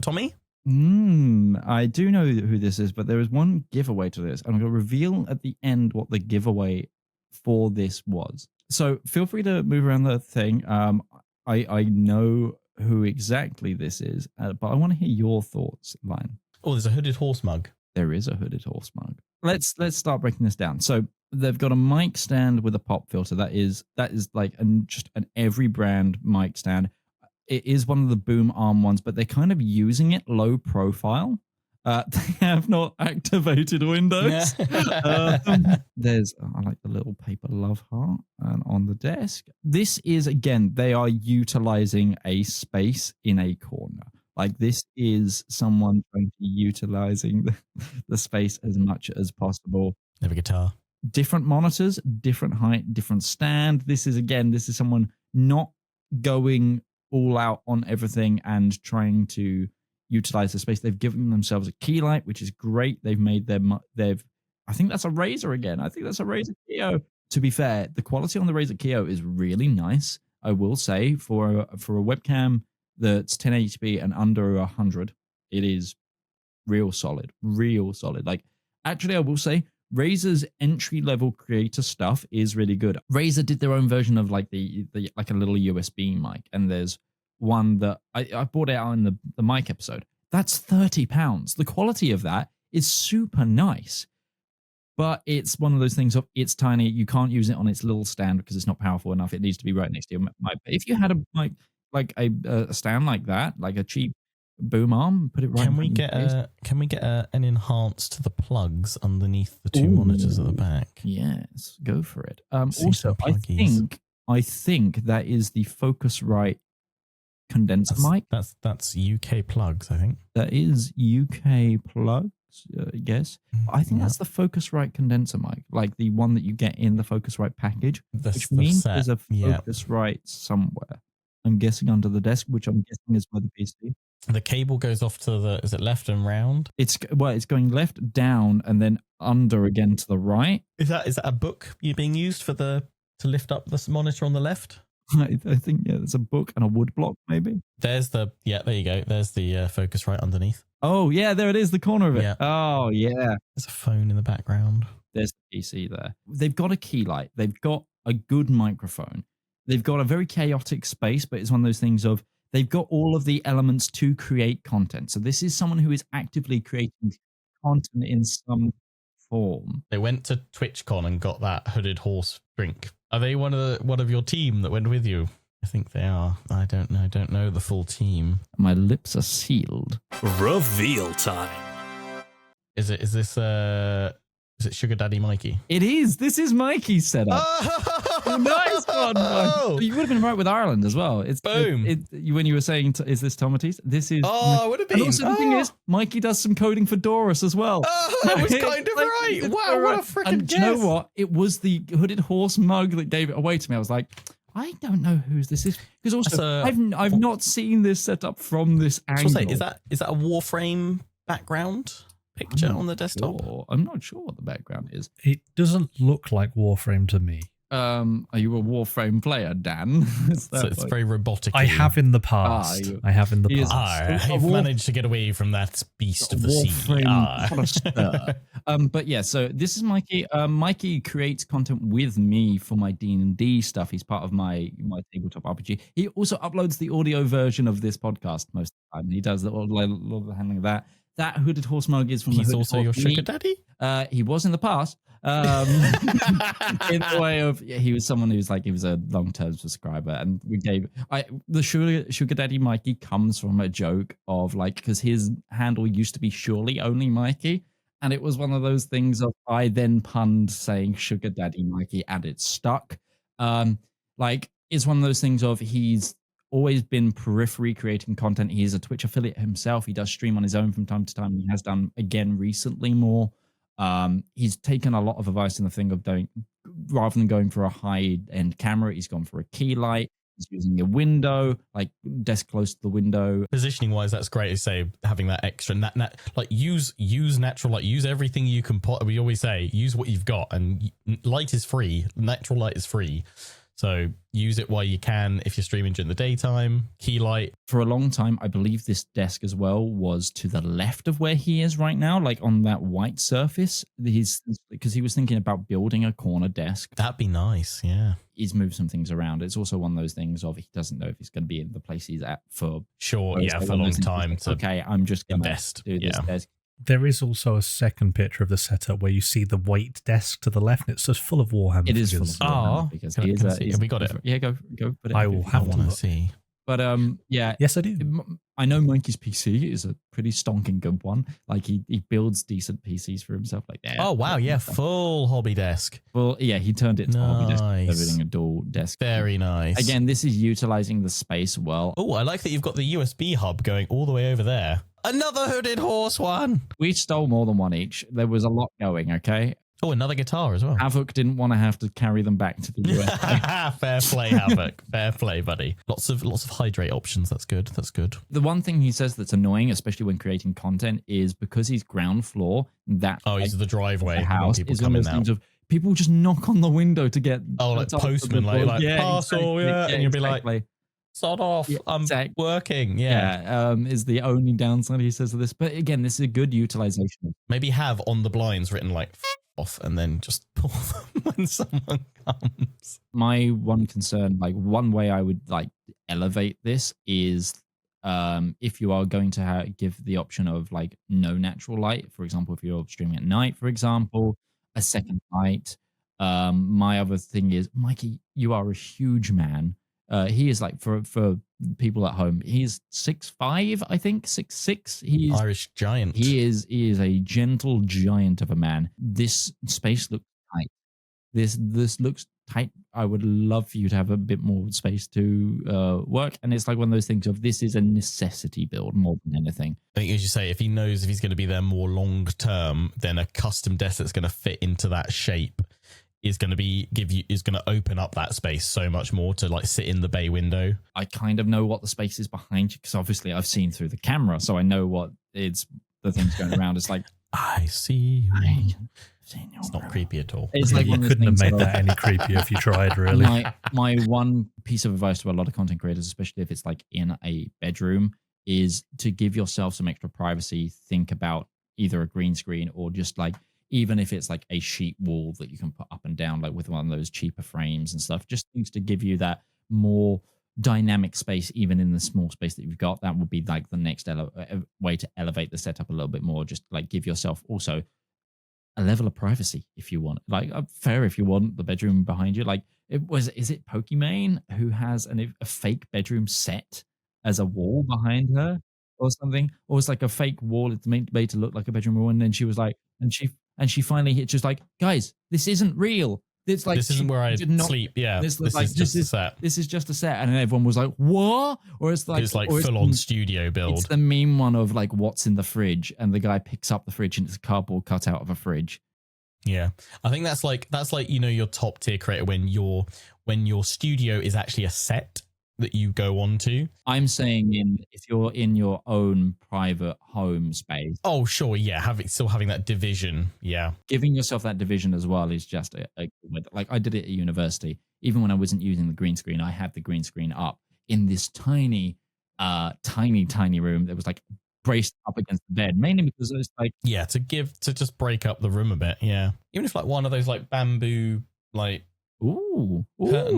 Tommy? I do know who this is, but there is one giveaway to this. I'm going to reveal at the end what the giveaway for this was. So feel free to move around the thing. I know who exactly this is, but I want to hear your thoughts, Lion. Oh, there's a hooded horse mug. There is a hooded horse mug. Let's start breaking this down. So they've got a mic stand with a pop filter. That is like just an every brand mic stand. It is one of the boom arm ones, but they're kind of using it low profile. They have not activated Windows. I like the little paper love heart on the desk. This is, again, they are utilizing a space in a corner. Like this is someone trying to utilizing the space as much as possible. They have a guitar. Different monitors, different height, different stand. This is someone not going all out on everything and trying to utilize the space. They've given themselves a key light, which is great. They've made I think that's a Razer again. I think that's a Razer Keo. To be fair, the quality on the Razer Keo is really nice. I will say for a webcam that's 1080p and under 100, it is real solid. Like, actually, I will say Razer's entry-level creator stuff is really good. Razer did their own version of like the like a little USB mic, and there's one that I bought it out in the mic episode. That's £30. The quality of that is super nice, but it's one of those things of it's tiny. You can't use it on its little stand because it's not powerful enough. It needs to be right next to your mic. But if you had a mic like a stand like that, like a cheap boom arm, put it right. Can we get an enhance to the plugs underneath the two monitors at the back? Yes, go for it. Also, I think that is the Focusrite condenser mic. That's UK plugs, I think. That is UK plugs, I guess. I think that's the Focusrite condenser mic, like the one that you get in the Focusrite package, which means there's a Focusrite somewhere. I'm guessing under the desk, which I'm guessing is by the PC. The cable goes off to is it left and round? It's going left, down, and then under again to the right. Is that a book you're being used to lift up this monitor on the left? I think there's a book and a wood block maybe. There's there you go. There's the focus right underneath. Oh yeah, there it is, the corner of it. Yeah. Oh yeah. There's a phone in the background. There's the PC there. They've got a key light. They've got a good microphone. They've got a very chaotic space, but it's one of those things of they've got all of the elements to create content. So this is someone who is actively creating content in some form. They went to TwitchCon and got that hooded horse drink. Are they one of your team that went with you? I think they are. I don't know the full team. My lips are sealed. Reveal time. Is it Sugar Daddy Mikey? It is. This is Mikey's setup. Oh, Nice one, Mike. You would have been right with Ireland as well. It's Boom. When you were saying, is this Tomates? This is. Oh, I would have been. And also the thing is, Mikey does some coding for Doris as well. Oh, I was kind of right. Wow, what a freaking And guess. do you know what? It was the hooded horse mug that gave it away to me. I was like, I don't know whose this is. Because also, I've not seen this set up from this angle. So is that a Warframe background picture on the desktop? I'm not sure what the background is. It doesn't look like Warframe to me. Are you a Warframe player, Dan? So it's very robotic. I have in the past. I have in the He is- past. I've managed to get away from that beast of the sea. Warframe. But yeah, so this is Mikey. Mikey creates content with me for my D&D stuff. He's part of my tabletop RPG. He also uploads the audio version of this podcast most of the time. He does all the handling of that. That hooded horse mug is from He's the also your sugar daddy? He was in the past. In the way of he was someone who's like he was a long-term subscriber, and we gave the sugar daddy Mikey comes from a joke of like because his handle used to be surely only Mikey, and it was one of those things of I then punned saying sugar daddy Mikey and it stuck. Like it's one of those things of he's always been periphery creating content. He's a Twitch affiliate himself. He does stream on his own from time to time. He has done again recently more. He's taken a lot of advice in the thing of doing rather than going for a high-end camera, he's gone for a key light. He's using a window, like desk close to the window. Positioning wise, that's great to say, having that extra like use natural light, use everything you can we always say, use what you've got, and light is free. Natural light is free. So use it while you can if you're streaming during the daytime. Key light. For a long time, I believe this desk as well was to the left of where he is right now, like on that white surface. Because he was thinking about building a corner desk. That'd be nice, yeah. He's moved some things around. It's also one of those things of he doesn't know if he's going to be in the place he's at for for a long time. Like, okay, I'm just going to do this desk. There is also a second picture of the setup where you see the white desk to the left, and it's just full of Warhammer. It is full of Warhammer because he is. Have we got it? Yeah, go. Put it I will have to see. But yeah. Yes, I do. I know Mikey's PC is a pretty stonking good one. Like he builds decent PCs for himself. Like that. Oh wow, yeah, full hobby desk. Well, yeah, he turned it to hobby desk, everything a dual desk. Very nice. Again, this is utilizing the space well. Oh, I like that you've got the USB hub going all the way over there. Another hooded horse one. We stole more than one each. There was a lot going, okay? Oh, another guitar as well. Havoc didn't want to have to carry them back to the US. Fair play, Havoc. Fair play, buddy. Lots of hydrate options. That's good. That's good. The one thing he says that's annoying, especially when creating content, is because he's ground floor. He's the driveway. The house people is one of those things of people just knock on the window to get. Like postman, like parcel, and you'll be like, sod off. Yeah, I'm working. Yeah. Is the only downside he says of this. But again, this is a good utilization. Maybe have on the blinds written like off and then just pull them when someone comes. My one concern, like one way I would like elevate this is if you are going to give the option of like no natural light, for example, if you're streaming at night, for example, a second light. My other thing is, Mikey, you are a huge man. He is like for people at home. He's 6'5", I think, 6'6". He's Irish giant. He is a gentle giant of a man. This space looks tight. This looks tight. I would love for you to have a bit more space to work. And it's like one of those things of this is a necessity build more than anything. I think, as you say, if he knows if he's going to be there more long term, then a custom desk that's going to fit into that shape is going to open up that space so much more to like sit in the bay window. I kind of know what the space is behind you because obviously I've seen through the camera, so I know what it's the things going around. It's like I see you. It's not creepy at all. It's like You one of those couldn't have things made that that any creepier if you tried, really. my one piece of advice to a lot of content creators, especially if it's like in a bedroom, is to give yourself some extra privacy. Think about either a green screen or just like, even if it's like a sheet wall that you can put up and down, like with one of those cheaper frames and stuff, just things to give you that more dynamic space, even in the small space that you've got. That would be like the next way to elevate the setup a little bit more. Just like give yourself also a level of privacy if you want, like fair if you want the bedroom behind you. Like is it Pokimane who has a fake bedroom set as a wall behind her or something, or it's like a fake wall it's made to look like a bedroom wall, and then she was like, and she finally hit just like, guys, this isn't real. It's like this isn't where I sleep. Yeah, this is like, just a set. This is just a set, and then everyone was like, "What?" Or it's like full on studio build. It's the meme one of like, what's in the fridge, and the guy picks up the fridge, and it's a cardboard cutout of a fridge. Yeah, I think that's like your top tier creator when your studio is actually a set that you go on to. I'm saying if you're in your own private home space. Oh, sure, yeah, still having that division, yeah. Giving yourself that division as well is just like I did it at university. Even when I wasn't using the green screen, I had the green screen up in this tiny room that was like braced up against the bed, mainly because it was like to just break up the room a bit, yeah. Even if like one of those like bamboo like curtain,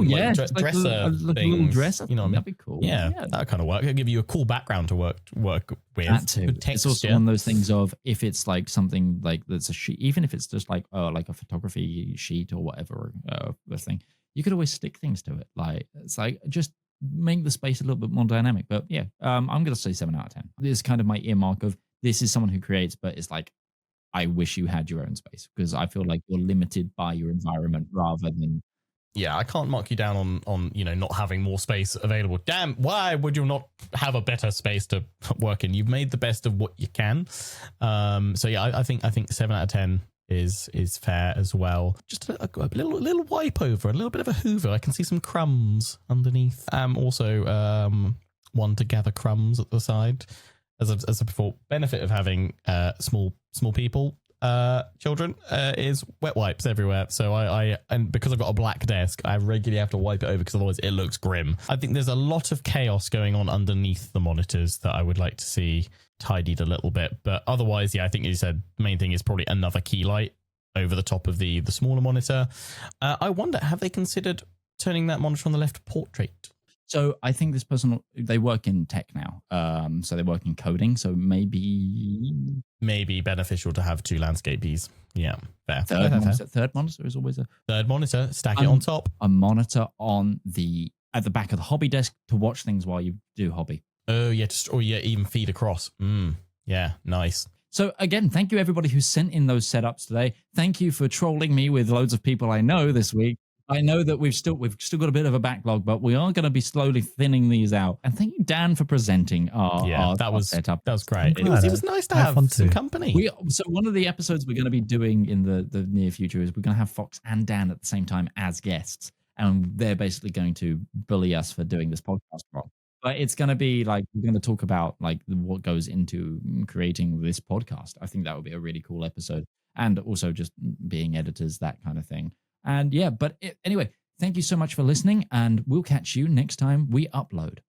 yeah, like dresser a little dresser, you know what I mean? That'd be cool. Yeah, that kind of work. It'll give you a cool background to work with. That too. It's also one of those things of if it's like something like that's a sheet, even if it's just like like a photography sheet or whatever, this thing, you could always stick things to it. Like it's like just make the space a little bit more dynamic. But yeah, I'm gonna say 7 out of 10. This is kind of my earmark of this is someone who creates, but it's like I wish you had your own space, because I feel like you're limited by your environment rather than. Yeah, I can't mark you down on not having more space available. Damn, why would you not have a better space to work in? You've made the best of what you can. So yeah, I think 7 out of 10 is fair as well. Just a little wipe over, a little bit of a hoover. I can see some crumbs underneath. Also one to gather crumbs at the side. As I before, benefit of having small people. Children is wet wipes everywhere, so and because I've got a black desk, I regularly have to wipe it over because otherwise it looks grim. I think there's a lot of chaos going on underneath the monitors that I would like to see tidied a little bit, but otherwise, yeah, I think you said the main thing is probably another key light over the top of the smaller monitor. I wonder, have they considered turning that monitor on the left portrait? So I think this person, they work in tech now. So they work in coding. So maybe beneficial to have 2 landscape keys. Yeah, fair. Third monitor is always a third monitor. Stack it on top. A monitor at the back of the hobby desk to watch things while you do hobby. Oh yeah, even feed across. Yeah, nice. So again, thank you everybody who sent in those setups today. Thank you for trolling me with loads of people I know this week. I know that we've still got a bit of a backlog, but we are going to be slowly thinning these out. And thank you, Dan, for presenting our setup. That was great. It was nice to have some company. So one of the episodes we're going to be doing in the near future is we're going to have Fox and Dan at the same time as guests, and they're basically going to bully us for doing this podcast wrong. But it's going to be like we're going to talk about like what goes into creating this podcast. I think that would be a really cool episode, and also just being editors, that kind of thing. And yeah, but anyway, thank you so much for listening, and we'll catch you next time we upload.